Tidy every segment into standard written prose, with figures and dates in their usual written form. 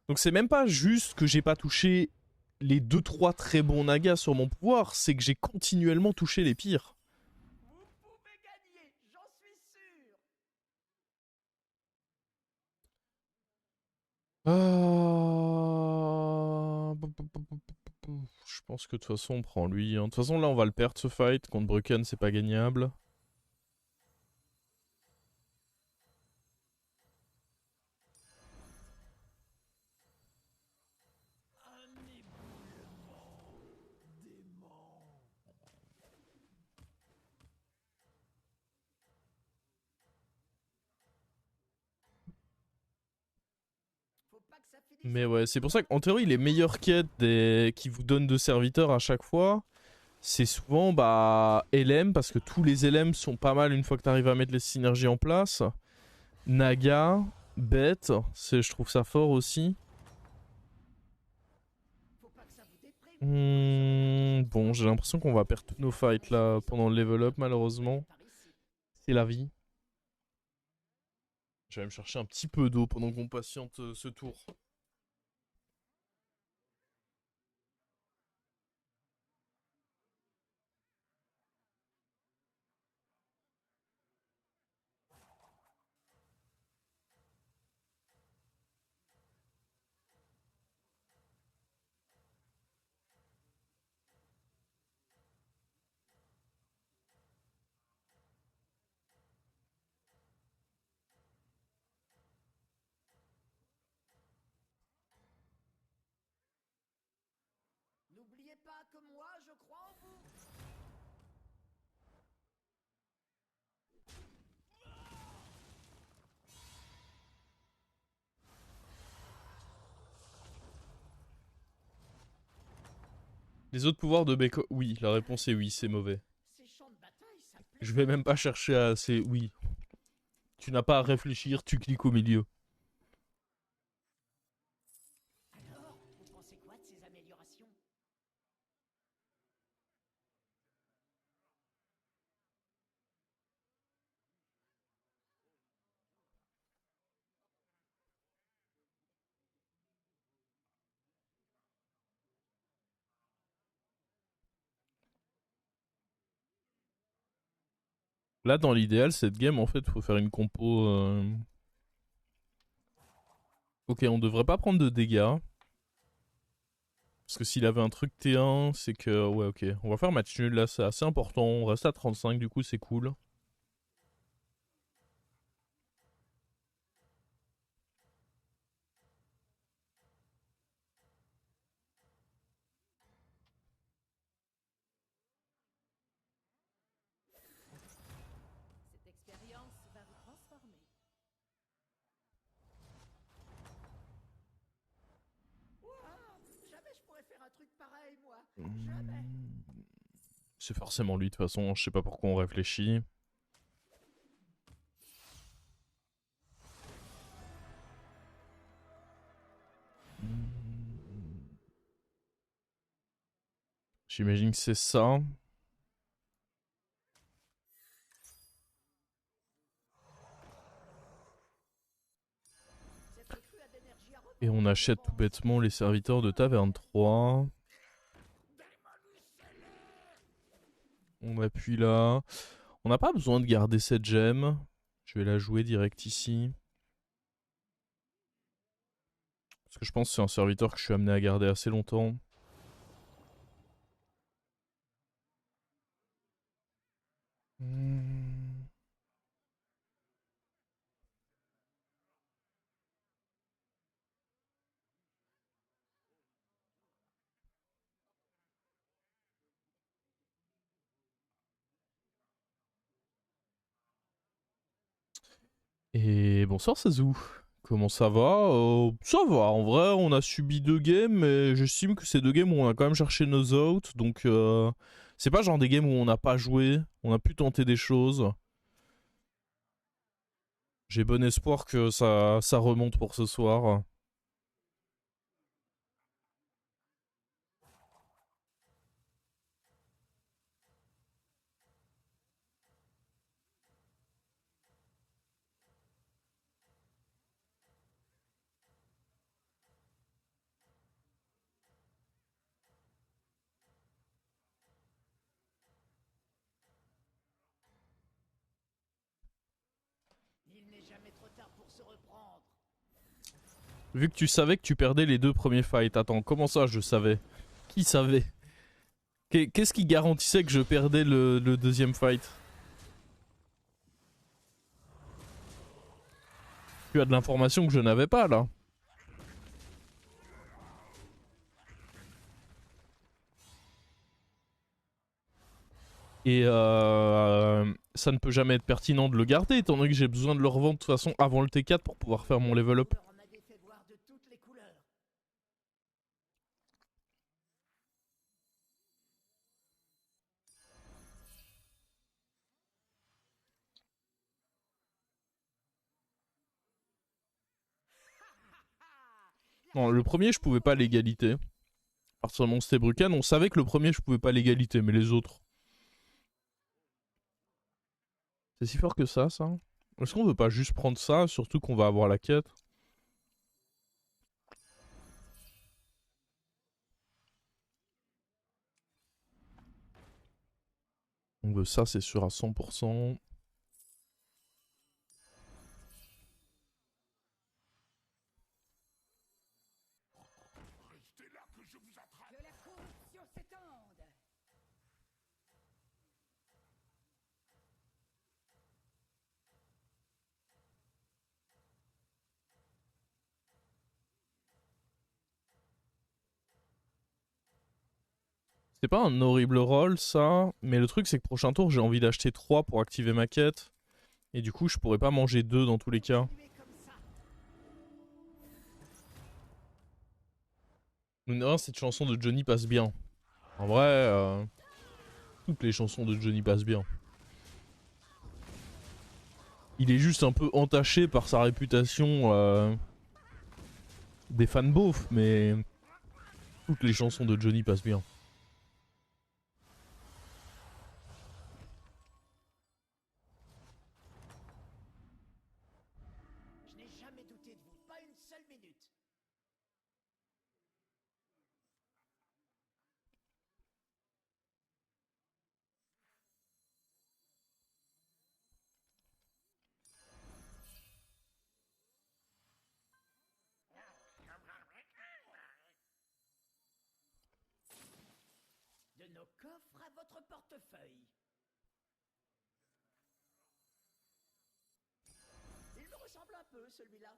Donc c'est même pas juste que j'ai pas touché les deux trois très bons nagas sur mon pouvoir, c'est que j'ai continuellement touché les pires. Vous pouvez gagner, j'en suis sûr. Je pense que de toute façon on prend lui, hein. De toute façon là on va le perdre ce fight. Contre Brucken c'est pas gagnable. Un éboulement dément. Faut pas que ça finisse Mais en ouais, c'est pour ça tribunal. qu'en théorie les meilleures quêtes qui vous donnent de serviteurs à chaque fois, c'est souvent bah LM, parce que tous les LM sont pas mal une fois que t'arrives à mettre les synergies en place. Naga, Bête, je trouve ça fort aussi. Faut pas que ça vous déprime. Vous ne serez pas toujours Bon, j'ai stable. l'impression qu'on va perdre tous nos fights là pendant le level up malheureusement. Par ici. C'est la vie. Je vais me chercher un petit peu d'eau pendant qu'on patiente ce tour. N'oubliez pas que moi, je crois en vous. Les autres pouvoirs de Beko... Oui, la réponse est oui, c'est mauvais. Ces champs de bataille, ça me plaît Je vais pas. même pas chercher à... C'est oui. Tu n'as pas à réfléchir, tu cliques au milieu. Alors, vous pensez quoi de ces améliorations? Là, dans l'idéal, cette game, en fait, faut faire une compo... Ok, on devrait pas prendre de dégâts. Parce que s'il avait un truc T1, c'est que... Ouais, ok. On va faire match nul, là, c'est assez important. On reste à 35, du coup, c'est cool. Cette expérience va vous transformer. Ouah, jamais je pourrais faire un truc pareil, moi. Jamais. C'est forcément lui, de toute façon. Je sais pas pourquoi on réfléchit. J'imagine que c'est ça. Cette recrue a d'énergie à Et revendre, on je achète tout pense. bêtement les serviteurs de taverne 3. On appuie là. On n'a pas besoin de garder cette gemme. Je vais la jouer direct ici. Parce que je pense que c'est un serviteur que je suis amené à garder assez longtemps. Hmm. Et bonsoir Sazou. Comment ça va? Ça va, en vrai, on a subi deux games, mais j'estime que c'est deux games où on a quand même cherché nos out. Donc, c'est pas genre des games où on n'a pas joué, on a pu tenter des choses. J'ai bon espoir que ça remonte pour ce soir. jamais trop tard pour se reprendre. Vu que tu savais que tu perdais les 2 premiers fights. Attends, comment ça je savais? Qui savait? Qu'est-ce qui garantissait que je perdais le deuxième fight? Tu as de l'information que je n'avais pas là. Et ça ne peut jamais être pertinent de le garder, étant donné que j'ai besoin de le revendre de toute façon avant le T4 pour pouvoir faire mon level up. On en avait fait voir de toutes les couleurs. Non, le premier je pouvais pas l'égalité. À partir de mon Stebrucan, on savait que le premier je pouvais pas l'égalité, mais les autres. C'est si fort que ça. Est-ce qu'on veut pas juste prendre ça, surtout qu'on va avoir la quête? Donc ça c'est sûr à 100%. Que la corruption s'étende. C'est pas un horrible roll ça, mais le truc c'est que prochain tour j'ai envie d'acheter 3 pour activer ma quête. Et du coup je pourrais pas manger 2 dans tous les cas. Continuez comme ça. Non, cette chanson de Johnny passe bien. En vrai, toutes les chansons de Johnny passent bien. Il est juste un peu entaché par sa réputation des fans beaufs, mais toutes les chansons de Johnny passent bien. Je n'ai jamais douté de vous, pas une seule minute. De nos coffres à votre portefeuille. Il me ressemble un peu, celui-là.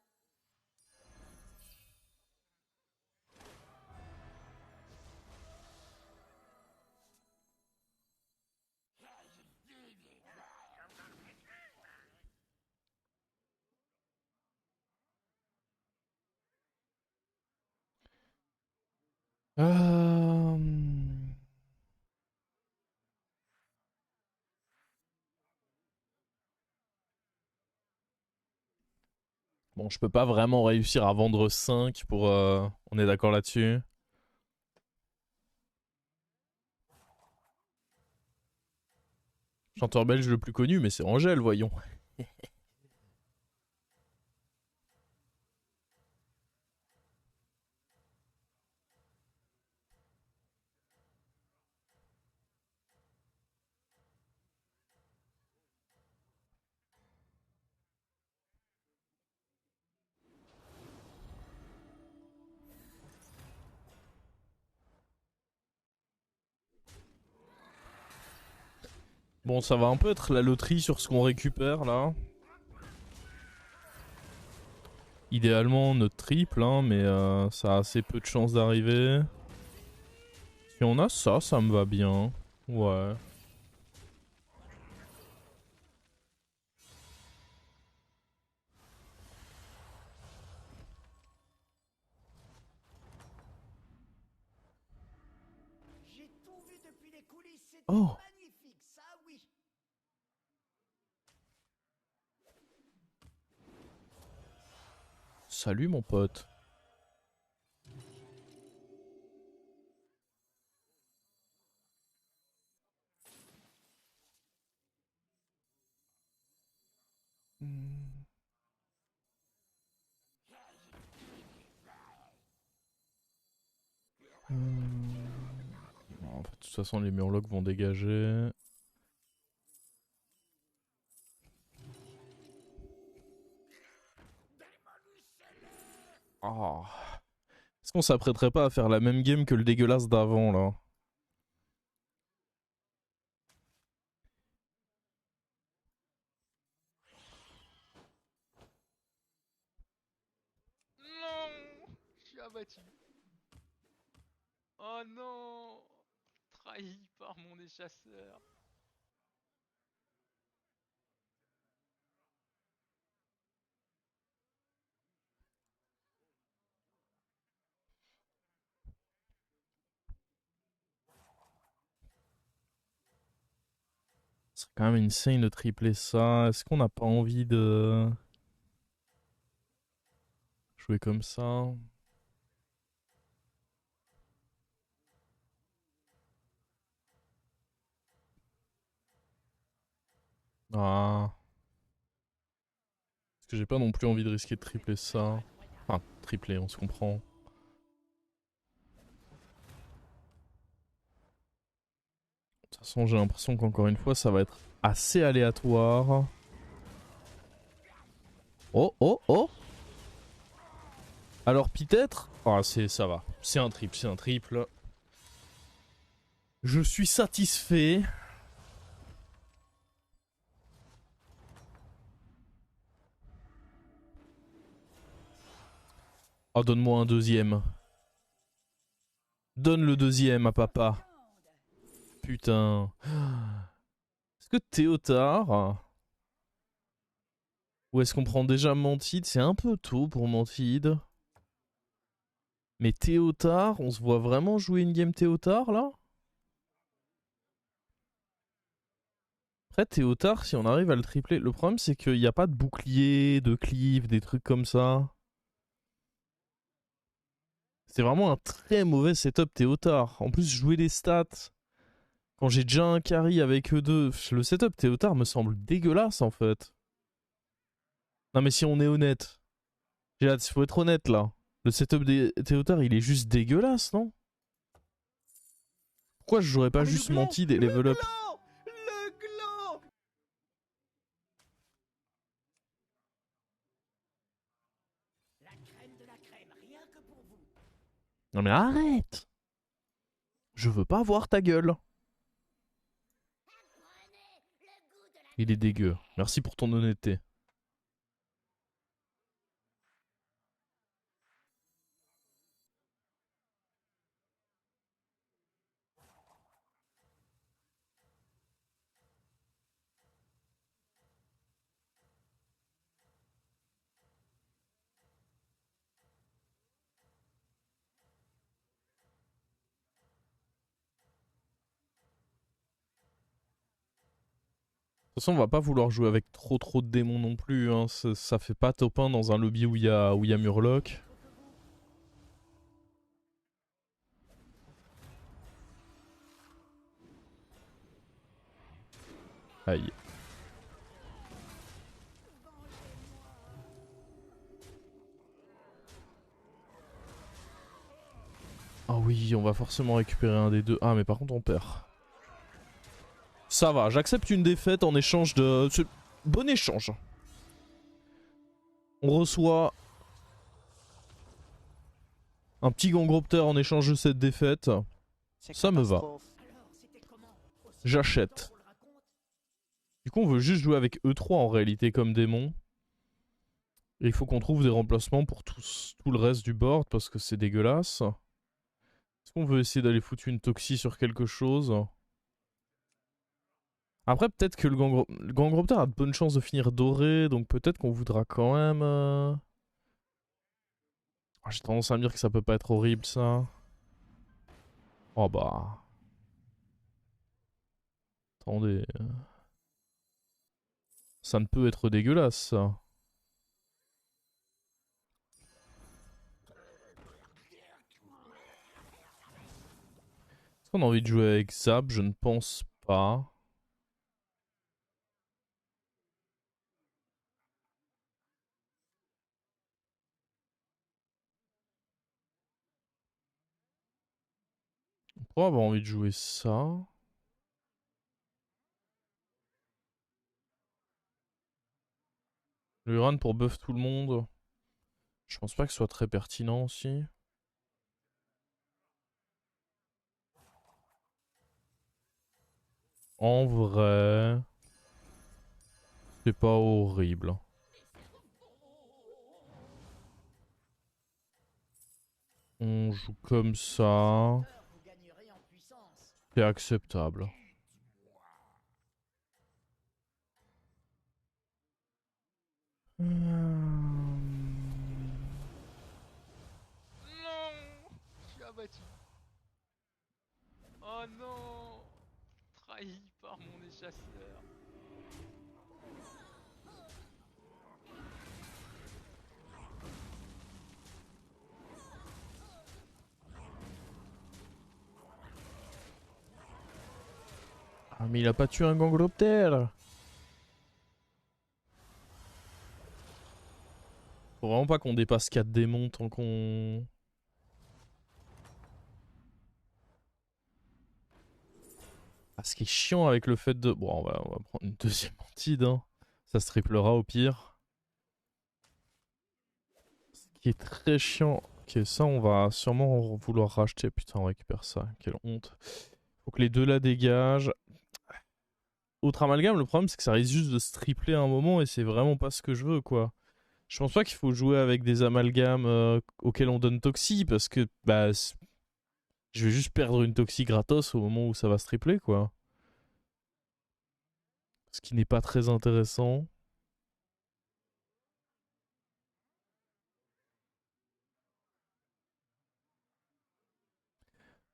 Euh... Bon, je peux pas vraiment réussir à vendre 5 pour... On est d'accord là-dessus? Chanteur belge le plus connu, mais c'est Angèle, voyons. Bon, ça va un peu être la loterie sur ce qu'on récupère là. Idéalement notre triple, hein, mais ça a assez peu de chances d'arriver. Si on a ça, ça me va bien. Ouais. J'ai tout vu depuis les coulisses, c'est Oh, magnifique, ça oui. salut mon pote. En fait, de toute façon, les murlocs vont dégager. Oh. Est-ce qu'on s'apprêterait pas à faire la même game que le dégueulasse d'avant là? Non, je suis abattu. Oh non, trahi par mon échasseur. C'est quand même insane de tripler ça. Est-ce qu'on n'a pas envie de jouer comme ça? Ah. Parce que j'ai pas non plus envie de risquer de tripler ça. Enfin, tripler, on se comprend. De toute façon, j'ai l'impression qu'encore une fois, ça va être assez aléatoire. Oh, oh, oh! Alors peut-être... Ah, ça va. C'est un triple, c'est un triple. Je suis satisfait. Oh, donne-moi un deuxième. Donne le deuxième à papa. Putain. Est-ce que Théotard... Ou est-ce qu'on prend déjà Mantide? C'est un peu tôt pour Mantide. Mais Théotard, on se voit vraiment jouer une game Théotard là? Après Théotard, si on arrive à le tripler, le problème c'est qu'il n'y a pas de bouclier, de cleave, des trucs comme ça. C'est vraiment un très mauvais setup Théotard. En plus, jouer les stats, quand j'ai déjà un carry avec eux deux, le setup Théotard me semble dégueulasse en fait. Non mais si on est honnête, il faut être honnête là. Le setup des Théotard il est juste dégueulasse, non? Pourquoi je jouerais pas juste Mantide et level up? Le gland. La crème de la crème, rien que pour vous. Non mais arrête! Je veux pas voir ta gueule. Il est dégueu. Merci pour ton honnêteté. De toute façon, on va pas vouloir jouer avec trop de démons non plus. Hein. Ça fait pas top 1 dans un lobby où il y a Murloc. Aïe. Ah oui, on va forcément récupérer un des deux. Ah, mais par contre, on perd. Ça va, j'accepte une défaite en échange de... Bon échange. On reçoit un petit gangropter en échange de cette défaite. Ça me va. J'achète. Du coup, on veut juste jouer avec E3 en réalité comme démon. Et il faut qu'on trouve des remplacements pour tout le reste du board parce que c'est dégueulasse. Est-ce qu'on veut essayer d'aller foutre une toxie sur quelque chose? Après, peut-être que le Gangropter a de bonnes chances de finir doré, donc peut-être qu'on voudra quand même... Oh, j'ai tendance à me dire que ça peut pas être horrible, ça. Oh bah... Attendez... Ça ne peut être dégueulasse, ça. Est-ce qu'on a envie de jouer avec Zap? Je ne pense pas. On pourrait avoir envie de jouer ça. Le run pour buff tout le monde. Je pense pas que ce soit très pertinent aussi. En vrai, c'est pas horrible. On joue comme ça. Vous gagnerez en puissance. C'est acceptable. Non, je suis abattu. Oh non, trahi par mon échasseur. Ah mais il a pas tué un gangroptère. Faut vraiment pas qu'on dépasse 4 démons tant qu'on... Ah, ce qui est chiant avec le fait de... Bon, on va prendre une deuxième antide, hein. Ça se triplera au pire. Ce qui est très chiant... Ok, ça on va sûrement vouloir racheter. Putain, on récupère ça. Quelle honte. Faut que les deux la dégagent. Autre amalgame, le problème c'est que ça risque juste de se tripler à un moment et c'est vraiment pas ce que je veux, quoi. Je pense pas qu'il faut jouer avec des amalgames auxquels on donne Toxi parce que bah, je vais juste perdre une Toxi gratos au moment où ça va se tripler, quoi. Ce qui n'est pas très intéressant.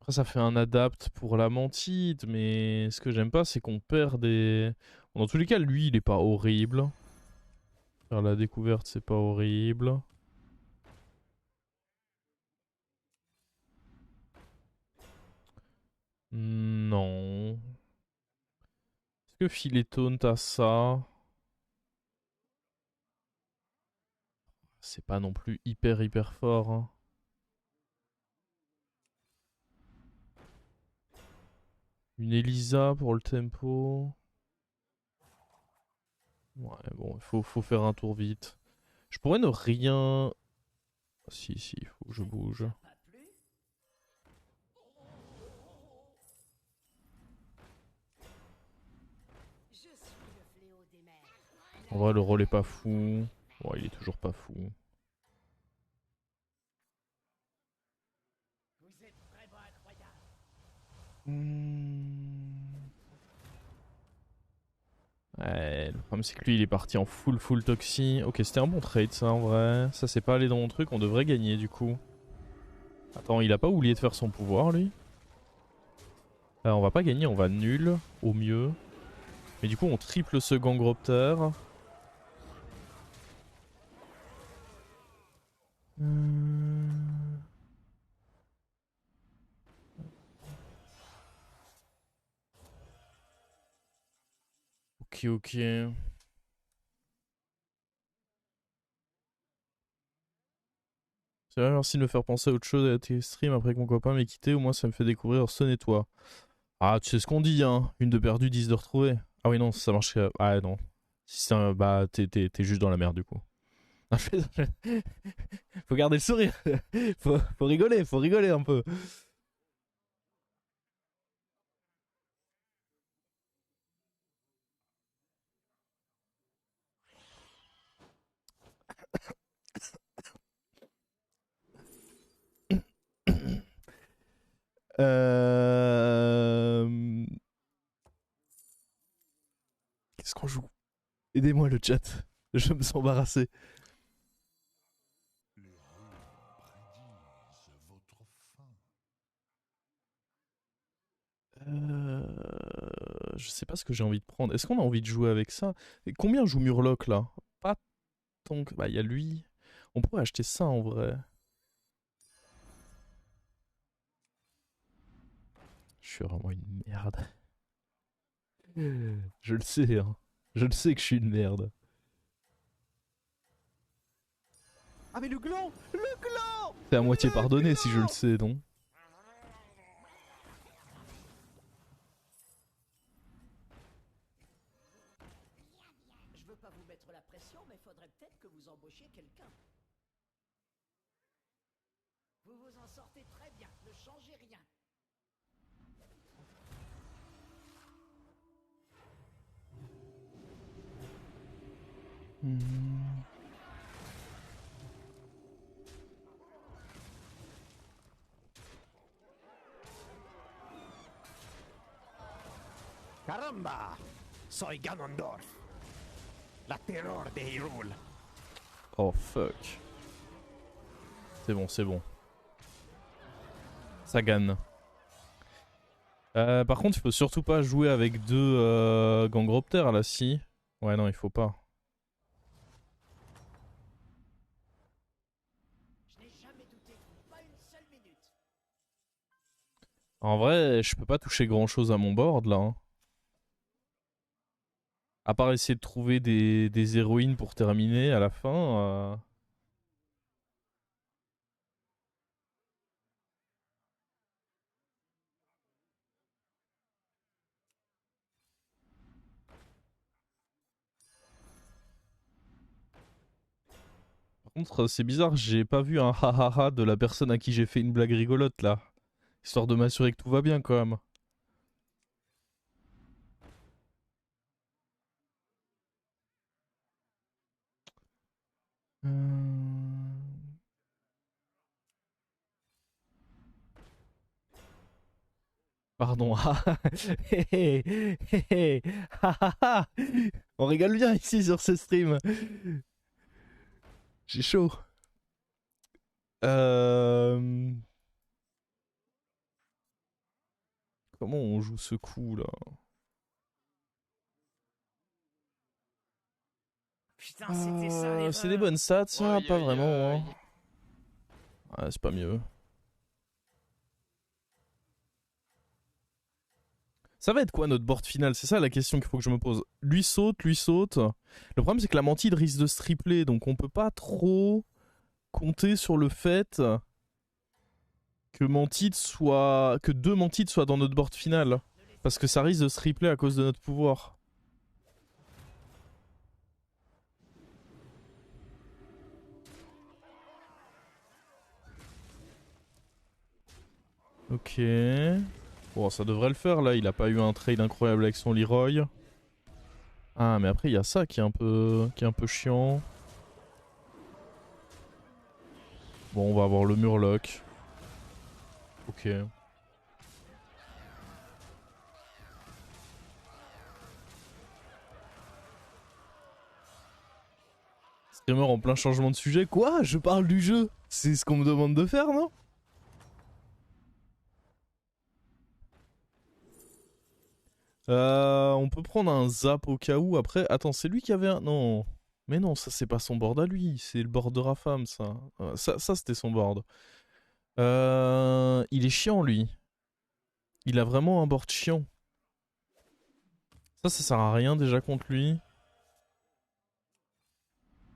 Après, ça fait un adapt pour la mantide, mais ce que j'aime pas, c'est qu'on perd des... Bon, dans tous les cas, lui, il est pas horrible. Faire la découverte, c'est pas horrible. Non. Est-ce que Philétone, t'as ça? C'est pas non plus hyper fort, hein. Une Elisa pour le tempo. Ouais, bon, faut faire un tour vite. Je pourrais ne rien... Si, il faut que je bouge. Pas plus. Je suis le fléau des mers. En vrai, le rôle est pas fou. Ouais, il est toujours pas fou. Vous êtes vraiment incroyable. Ouais, le problème c'est que lui il est parti en full toxi. Ok, c'était un bon trade ça en vrai. Ça c'est pas allé dans mon truc, on devrait gagner du coup. Attends, il a pas oublié de faire son pouvoir lui. On va pas gagner, on va nul au mieux. Mais du coup on triple ce gangroptère. Ok. C'est vrai, merci de me faire penser à autre chose à tes streams après que mon copain m'ait quitté. Au moins ça me fait découvrir ce nettoie. Ah, tu sais ce qu'on dit, hein. Une de perdue, 10 de retrouvée. Ah oui, non, ça marche. Ah non. Si c'est un... Bah, t'es juste dans la merde du coup. Faut garder le sourire. Faut rigoler un peu. Euh... Qu'est-ce qu'on joue? Aidez-moi le chat. Je me sens embarrassé. Je sais pas ce que j'ai envie de prendre. Est-ce qu'on a envie de jouer avec ça? Et combien joue Murloc là? Pas tant que... Bah, il y a lui. On pourrait acheter ça en vrai. Je suis vraiment une merde. Je le sais, hein. Je le sais que je suis une merde. Ah mais le gland! Le gland! C'est à moitié pardonné si je le sais, non? Je veux pas vous mettre la pression, mais faudrait peut-être que vous embauchiez quelqu'un. Vous vous en sortez très bien, ne changez rien. Caramba! Soy Ganondorf. La terror de Hyrule. Oh fuck. C'est bon, c'est bon. Ça gagne. Par contre, il faut surtout pas jouer avec deux Gangroptères là, si. Ouais, non, il faut pas. Je n'ai jamais douté, pas une seule minute. En vrai, je peux pas toucher grand chose à mon board là. Hein. À part essayer de trouver des héroïnes pour terminer à la fin. Par contre, c'est bizarre, j'ai pas vu un ha de la personne à qui j'ai fait une blague rigolote là. Histoire de m'assurer que tout va bien quand même. Pardon. On rigole bien ici sur ce stream. J'ai chaud. Comment on joue ce coup là? Putain, c'était ça l'erreur. C'est des bonnes stats ça, Aïe, pas aïe, vraiment. aïe. Hein. Ouais, c'est pas mieux. Ça va être quoi notre board final? C'est ça la question qu'il faut que je me pose. Lui saute, lui saute. Le problème c'est que la mantide risque de se tripler, donc on peut pas trop compter sur le fait que que deux mantides soient dans notre board final. Parce que ça risque de se tripler à cause de notre pouvoir. Ok. Bon, ça devrait le faire là, il a pas eu un trade incroyable avec son Leroy. Ah, mais après il y a ça qui est un peu chiant. Bon, on va avoir le Murloc. Ok. Streamer en plein changement de sujet. Quoi? Je parle du jeu. C'est ce qu'on me demande de faire, non? On peut prendre un zap au cas où. Après, attends, c'est lui qui avait un... Non. Mais non, ça c'est pas son board à lui. C'est le board de Rafam, ça. Ça c'était son board. Il est chiant, lui. Il a vraiment un board chiant. Ça sert à rien déjà contre lui.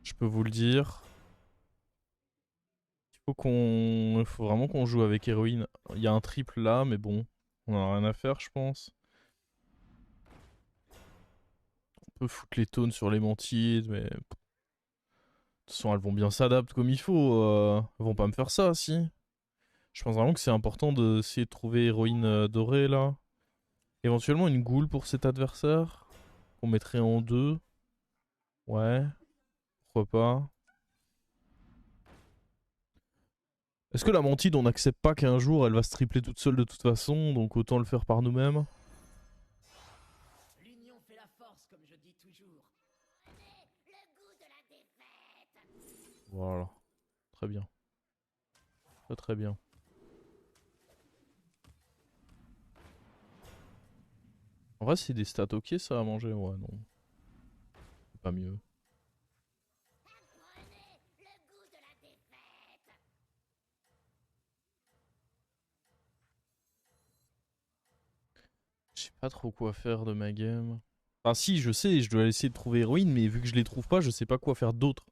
Je peux vous le dire. Il faut vraiment qu'on joue avec héroïne. Il y a un triple là, mais bon. On en a rien à faire, je pense. On peut foutre les taunes sur les mantides, mais... De toute façon, elles vont bien s'adapter comme il faut. Elles vont pas me faire ça, si. Je pense vraiment que c'est important d'essayer de trouver héroïne dorée, là. Éventuellement une goule pour cet adversaire. Qu'on mettrait en 2. Ouais. Pourquoi pas. Est-ce que la mantide, on n'accepte pas qu'un jour, elle va se tripler toute seule de toute façon, donc autant le faire par nous-mêmes. L'union fait la force, comme je dis toujours. Prenez le goût de la défaite. Voilà. Très bien. Très très bien. En vrai, c'est des stats ok ça à manger, ouais, non. C'est pas mieux. Prenez le goût de la défaite. Je sais pas trop quoi faire de ma game. Enfin si, je sais, je dois essayer de trouver héroïne, mais vu que je les trouve pas, je sais pas quoi faire d'autre.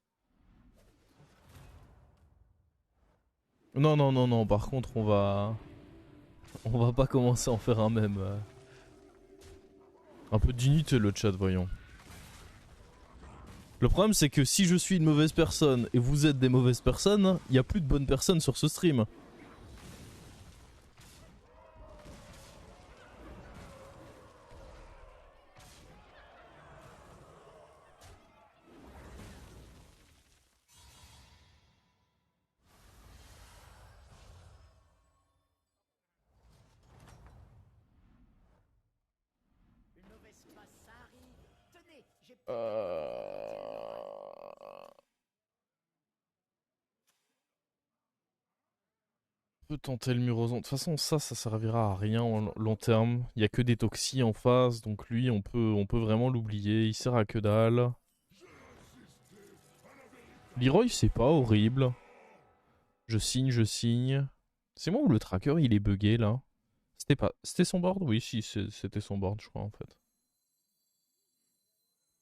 Non, non, non, non, par contre, on va pas commencer à en faire un même. Un peu d'unité le chat, voyons. Le problème c'est que si je suis une mauvaise personne et vous êtes des mauvaises personnes, il y a plus de bonnes personnes sur ce stream. On peut tenter le Murosan. De toute façon, ça servira à rien en long terme. Il y a que des toxis en face, donc lui, on peut vraiment l'oublier. Il sert à que dalle. Leroy, c'est pas horrible. Je signe, je signe. C'est moi ou le tracker, il est buggé, là? C'était son board? Oui, si, c'était son board, je crois, en fait.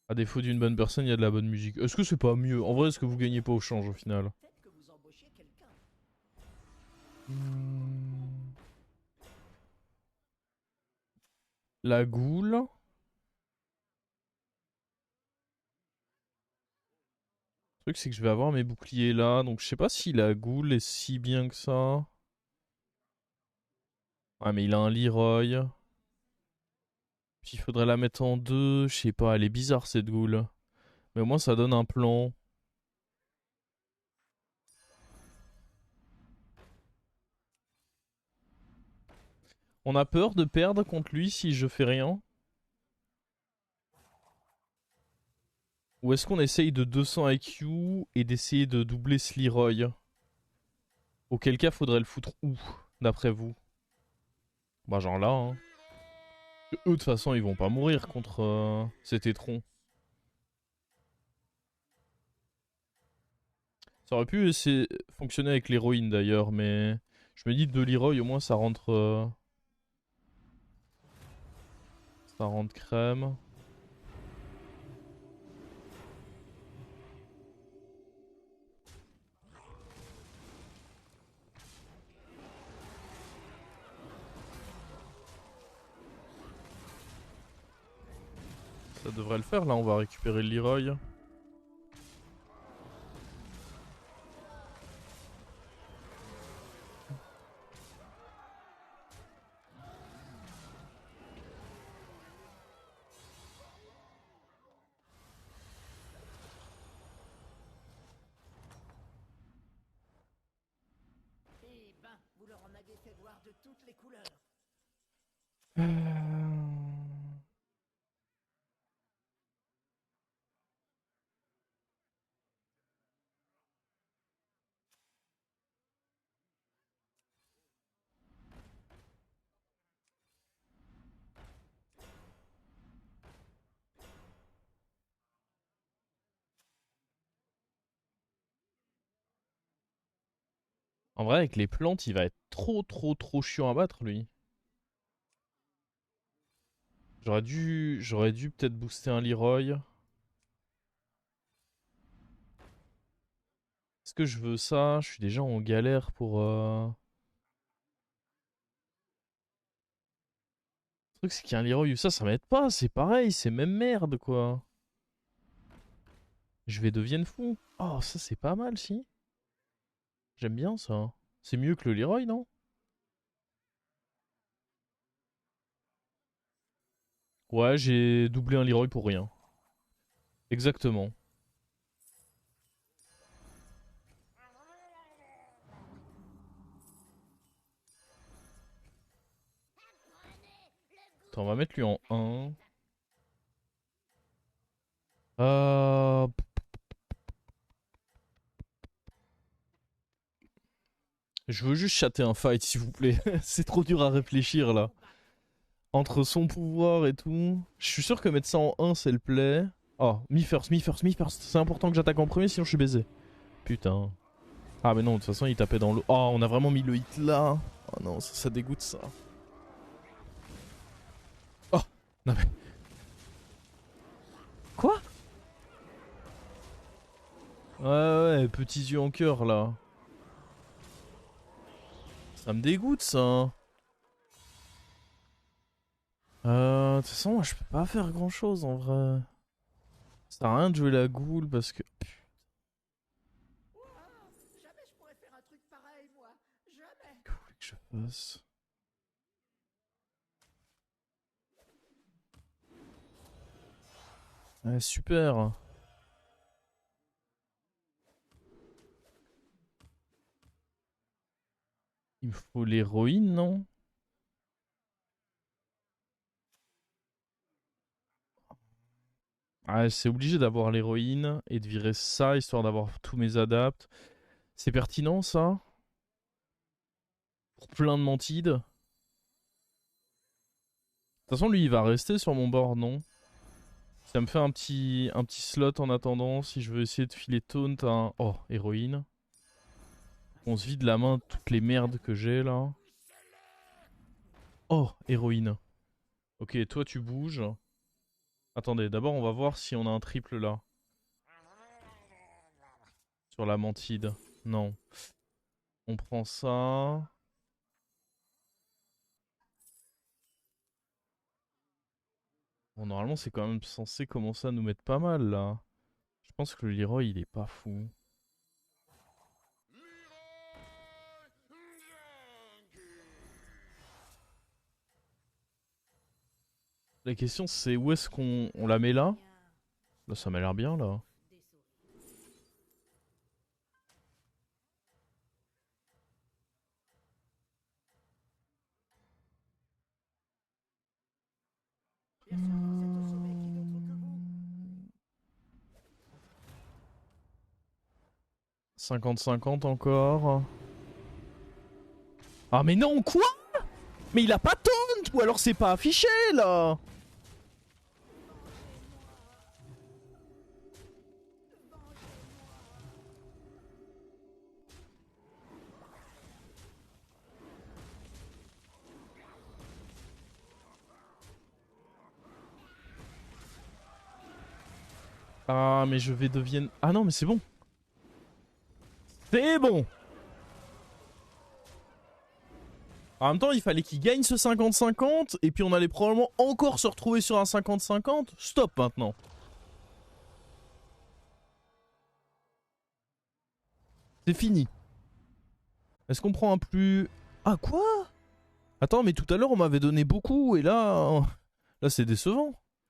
À défaut d'une bonne personne, il y a de la bonne musique. Est-ce que c'est pas mieux? En vrai, est-ce que vous gagnez pas au change, au final? Peut-être que vous embauchiez quelqu'un. La goule. Le truc, c'est que je vais avoir mes boucliers là, donc je sais pas si la goule est si bien que ça. Ah, mais il a un Leroy. Puis il faudrait la mettre en deux. Je sais pas, elle est bizarre cette goule. Mais au moins ça donne un plan. On a peur de perdre contre lui si je fais rien? Ou est-ce qu'on essaye de 200 IQ et d'essayer de doubler ce Leroy? Auquel cas faudrait le foutre où, d'après vous? Bah genre là, hein. Eux de toute façon ils vont pas mourir contre cet étron. Ça aurait pu fonctionner avec l'héroïne d'ailleurs, mais je me dis de Leroy au moins ça rentre crème. Ça devrait le faire là, on va récupérer le Leroy. Eh ben, vous leur en avez fait voir de toutes les couleurs. En vrai, avec les plantes, il va être trop chiant à battre lui. J'aurais dû peut-être booster un Leroy. Est-ce que je veux ça? Je suis déjà en galère pour. Le truc, c'est qu'il y a un Leroy ou ça m'aide pas. C'est pareil, c'est même merde quoi. Je vais devenir fou. Oh, ça c'est pas mal si. J'aime bien ça. C'est mieux que le Leroy, non? Ouais, j'ai doublé un Leroy pour rien. Exactement. Attends, on va mettre lui en 1. Euh... Je veux juste chatter un fight, s'il vous plaît. C'est trop dur à réfléchir là. Entre son pouvoir et tout. Je suis sûr que mettre ça en 1, c'est le play. Oh, me first, me first, me first. C'est important que j'attaque en premier, sinon je suis baisé. Putain. Ah, mais non, de toute façon, il tapait dans l'eau. Oh, on a vraiment mis le hit là. Oh non, ça dégoûte ça. Oh, non mais. Quoi? Ouais, petits yeux en cœur là. Ça me dégoûte ça. De toute façon, moi je peux pas faire grand chose en vrai. Ça sert à rien de jouer la goule parce que. Jamais je pourrais faire un truc pareil, moi. Jamais. Que vous voulez que je fasse? Ouais, super. Il me faut l'héroïne, non? Ah, c'est obligé d'avoir l'héroïne et de virer ça, histoire d'avoir tous mes adaptes. C'est pertinent, ça? Pour plein de mantides. De toute façon, lui, il va rester sur mon board, non? Ça me fait un petit slot en attendant, si je veux essayer de filer taunt à un... Oh, héroïne. On se vide la main de toutes les merdes que j'ai, là. Oh, héroïne. Ok, toi, tu bouges. Attendez, d'abord, on va voir si on a un triple, là. Sur la mantide. Non. On prend ça... Bon, normalement, c'est quand même censé commencer à nous mettre pas mal, là. Je pense que le Leroy, il est pas fou. La question, c'est où est-ce qu'on la met là? Là, ça m'a l'air bien, là. Bien sûr, vous êtes au sommet qui d'autre que vous. 50-50 encore. Ah mais non, quoi? Mais il a pas taunt! Ou alors c'est pas affiché, là! Ah mais je vais devenir... Ah non mais c'est bon. C'est bon. En même temps, il fallait qu'il gagne ce 50-50, et puis on allait probablement encore se retrouver sur un 50-50. Stop maintenant. C'est fini. Est-ce qu'on prend un plus... Ah quoi? Attends, mais tout à l'heure on m'avait donné beaucoup, et là... Là c'est décevant.